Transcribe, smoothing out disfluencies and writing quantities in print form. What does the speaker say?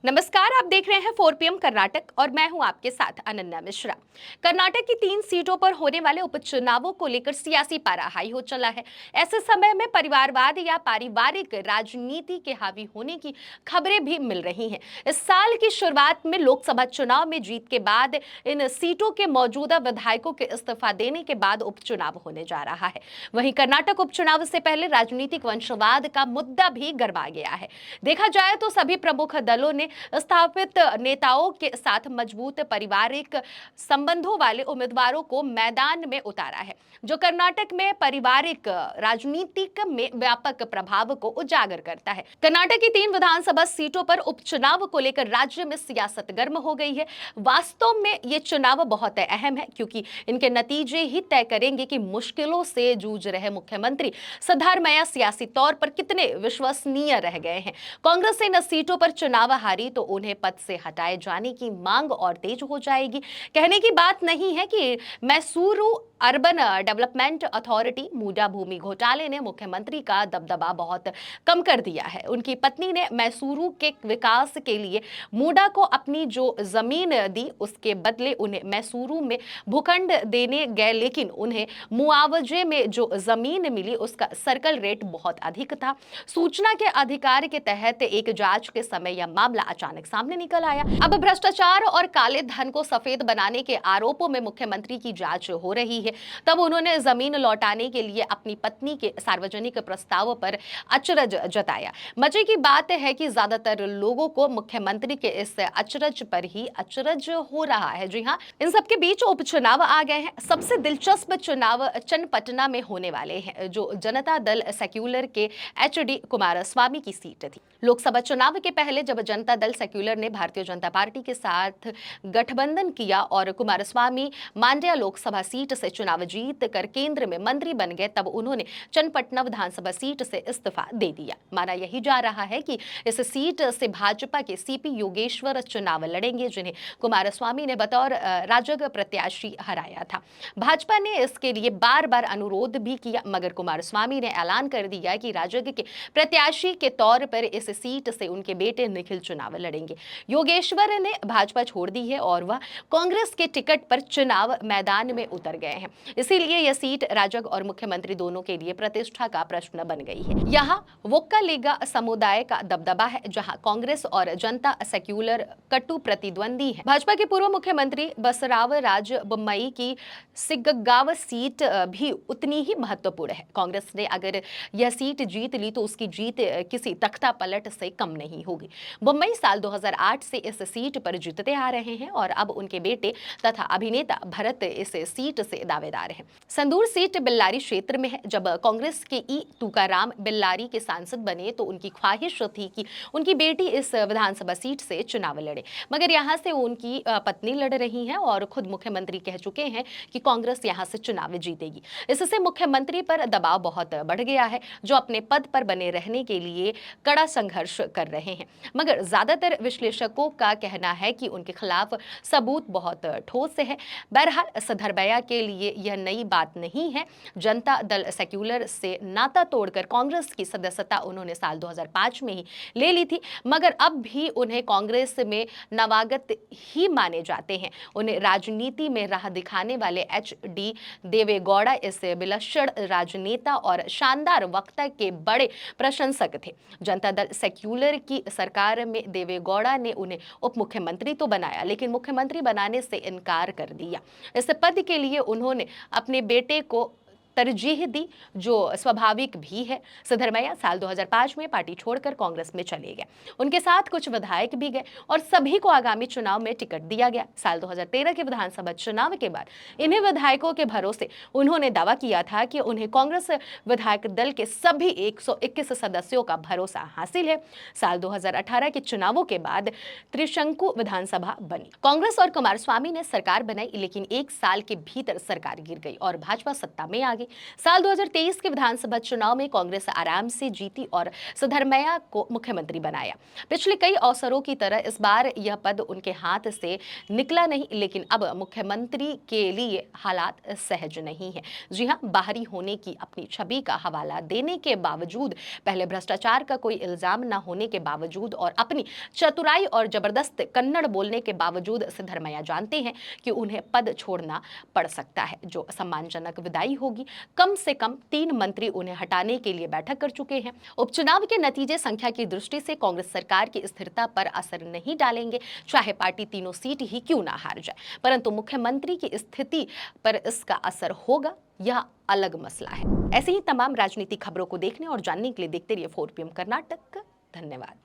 नमस्कार, आप देख रहे हैं 4 PM कर्नाटक और मैं हूं आपके साथ अनन्या मिश्रा। कर्नाटक की 3 सीटों पर होने वाले उपचुनावों को लेकर सियासी पारा हाई हो चला है। ऐसे समय में परिवारवाद या पारिवारिक राजनीति के हावी होने की खबरें भी मिल रही हैं। इस साल की शुरुआत में लोकसभा चुनाव में जीत के बाद इन सीटों के मौजूदा विधायकों के इस्तीफा देने के बाद उपचुनाव होने जा रहा है। वहीं कर्नाटक उपचुनाव से पहले राजनीतिक वंशवाद का मुद्दा भी गरमा गया है। देखा जाए तो सभी प्रमुख दलों ने स्थापित नेताओं के साथ मजबूत पारिवारिक संबंधों वाले उम्मीदवारों को मैदान में उतारा है, जो कर्नाटक में पारिवारिक राजनीतिक में व्यापक प्रभाव को उजागर करता है। कर्नाटक की 3 विधानसभा सीटों पर उपचुनाव को लेकर राज्य में सियासत गर्म हो गई है। वास्तव में ये चुनाव बहुत अहम है, क्योंकि इनके नतीजे ही तय करेंगे कि मुश्किलों से जूझ रहे मुख्यमंत्री सिद्धारमैया सियासी तौर पर कितने विश्वसनीय रह गए हैं। कांग्रेस इन सीटों पर चुनाव हारी तो उन्हें पद से हटाए जाने की मांग और तेज हो जाएगी। कहने की बात नहीं है कि मैसूरू अर्बन डेवलपमेंट अथॉरिटी मूडा भूमि घोटाले ने मुख्यमंत्री का दबदबा बहुत कम कर दिया है। उनकी पत्नी ने मैसूरू के विकास के लिए मूडा को अपनी जो जमीन दी, उसके बदले उन्हें मैसूरू में भूखंड देने गए, लेकिन उन्हें मुआवजे में जो जमीन मिली उसका सर्कल रेट बहुत अधिक था। सूचना के अधिकार के तहत एक जांच के समय यह मामला अचानक सामने निकल आया। अब भ्रष्टाचार और काले धन को सफेद बनाने के आरोपों में मुख्यमंत्री की जांच हो रही है। तब उन्होंने जमीन लौटाने के लिए अपनी पत्नी के सार्वजनिक प्रस्ताव पर अचरज जताया। मजे की बात है कि ज्यादातर लोगों को मुख्यमंत्री के इस अचरज पर ही अचरज हो रहा है। जी हाँ, इन सबके बीच उपचुनाव आ गए हैं। सबसे दिलचस्प चुनाव चन्नपटना में होने वाले हैं, जो जनता दल सेक्युलर के HD कुमारस्वामी की सीट थी। लोकसभा चुनाव के पहले जब जनता दल सेक्युलर ने भारतीय जनता पार्टी के साथ गठबंधन किया और कुमारस्वामी मांड्या लोकसभा सीट से चुनाव जीत कर केंद्र में मंत्री बन गए, तब उन्होंने चन्नपटना विधानसभा सीट से इस्तीफा दे दिया। माना यही जा रहा है कि इस सीट से भाजपा के CP योगेश्वर चुनाव लड़ेंगे, जिन्हें कुमारस्वामी ने बतौर राजग प्रत्याशी हराया था। भाजपा ने इसके लिए बार बार अनुरोध भी किया, मगर कुमारस्वामी ने ऐलान कर दिया कि राजग के प्रत्याशी के तौर पर इस सीट से उनके बेटे निखिल चुनाव लड़ेंगे। योगेश्वर ने भाजपा छोड़ दी है और वह कांग्रेस के टिकट पर चुनाव मैदान में उतर गए हैं। इसीलिए यह सीट राजग और मुख्यमंत्री दोनों के लिए प्रतिष्ठा का प्रश्न बन गई है। यहाँ वोक्कालिगा समुदाय का दबदबा है, जहां कांग्रेस और जनता सेक्युलर कटु प्रतिद्वंदी है। भाजपा के पूर्व मुख्यमंत्री बसवराज राज बोम्मई की सिग्गांव सीट भी उतनी ही महत्वपूर्ण है। कांग्रेस ने अगर यह सीट जीत ली तो उसकी जीत किसी तख्ता पलट से कम नहीं होगी। बोम्मई साल 2008 से इस सीट पर जीतते आ रहे हैं और अब उनके बेटे तथा अभिनेता भरत इस सीट से दावेदार हैं। संदूर सीट बेल्लारी क्षेत्र में है। जब कांग्रेस के तुकाराम बेल्लारी के सांसद बने तो उनकी ख्वाहिश थी कि उनकी बेटी इस विधानसभा सीट से चुनाव लड़े, मगर यहां से उनकी पत्नी लड़ रही हैं और खुद मुख्यमंत्री कह चुके हैं कि कांग्रेस यहां से चुनाव जीतेगी। इससे मुख्यमंत्री पर दबाव बहुत बढ़ गया है, जो अपने पद पर बने रहने के लिए कड़ा संघर्ष कर रहे हैं। मगर ज्यादातर विश्लेषकों का कहना है कि उनके खिलाफ सबूत बहुत ठोस है। बहरहाल सिद्धारमैया के लिए यह नई बात नहीं है। जनता दल सेक्युलर से नाता तोड़कर कांग्रेस की सदस्यता उन्होंने साल 2005 में ही ले ली थी, मगर अब भी उन्हें कांग्रेस में नवागत ही माने जाते हैं। उन्हें राजनीति में राह दिखाने वाले HD देवेगौड़ा इस विलक्षण राजनेता और शानदार वक्ता के बड़े प्रशंसक थे। जनता दल सेक्युलर की सरकार में देवेगौड़ा ने उन्हें उप मुख्यमंत्री तो बनाया, लेकिन मुख्यमंत्री बनाने से इनकार कर दिया। इस पद के लिए उन्होंने अपने बेटे को तरजीह दी, जो स्वाभाविक भी है। सिद्धारमैया साल 2005 में पार्टी छोड़कर कांग्रेस में चले गए। उनके साथ कुछ विधायक भी गए और सभी को आगामी चुनाव में टिकट दिया गया। साल 2013 के विधानसभा चुनाव के बाद इन्हीं विधायकों के भरोसे उन्होंने दावा किया था कि उन्हें कांग्रेस विधायक दल के सभी 121 सदस्यों का भरोसा हासिल है। साल 2018 के चुनावों के बाद त्रिशंकु विधानसभा बनी। कांग्रेस और कुमारस्वामी ने सरकार बनाई, लेकिन 1 साल के भीतर सरकार गिर गई और भाजपा सत्ता में आ गई। साल 2023 के विधानसभा चुनाव में कांग्रेस आराम से जीती और सिद्धरमैया को मुख्यमंत्री बनाया। पिछले कई अवसरों की तरह इस बार यह पद उनके हाथ से निकला नहीं, लेकिन अब मुख्यमंत्री के लिए हालात सहज नहीं है। जी हां, बाहरी होने की अपनी छवि का हवाला देने के बावजूद, पहले भ्रष्टाचार का कोई इल्जाम न होने के बावजूद और अपनी चतुराई और जबरदस्त कन्नड़ बोलने के बावजूद सिद्धरमैया जानते हैं कि उन्हें पद छोड़ना पड़ सकता है, जो सम्मानजनक विदाई होगी। कम से कम 3 मंत्री उन्हें हटाने के लिए बैठक कर चुके हैं। उपचुनाव के नतीजे संख्या की दृष्टि से कांग्रेस सरकार की स्थिरता पर असर नहीं डालेंगे, चाहे पार्टी तीनों सीट ही क्यों ना हार जाए, परंतु मुख्यमंत्री की स्थिति पर इसका असर होगा, यह अलग मसला है। ऐसी ही तमाम राजनीतिक खबरों को देखने और जानने के लिए देखते रहिए 4PM कर्नाटक। धन्यवाद।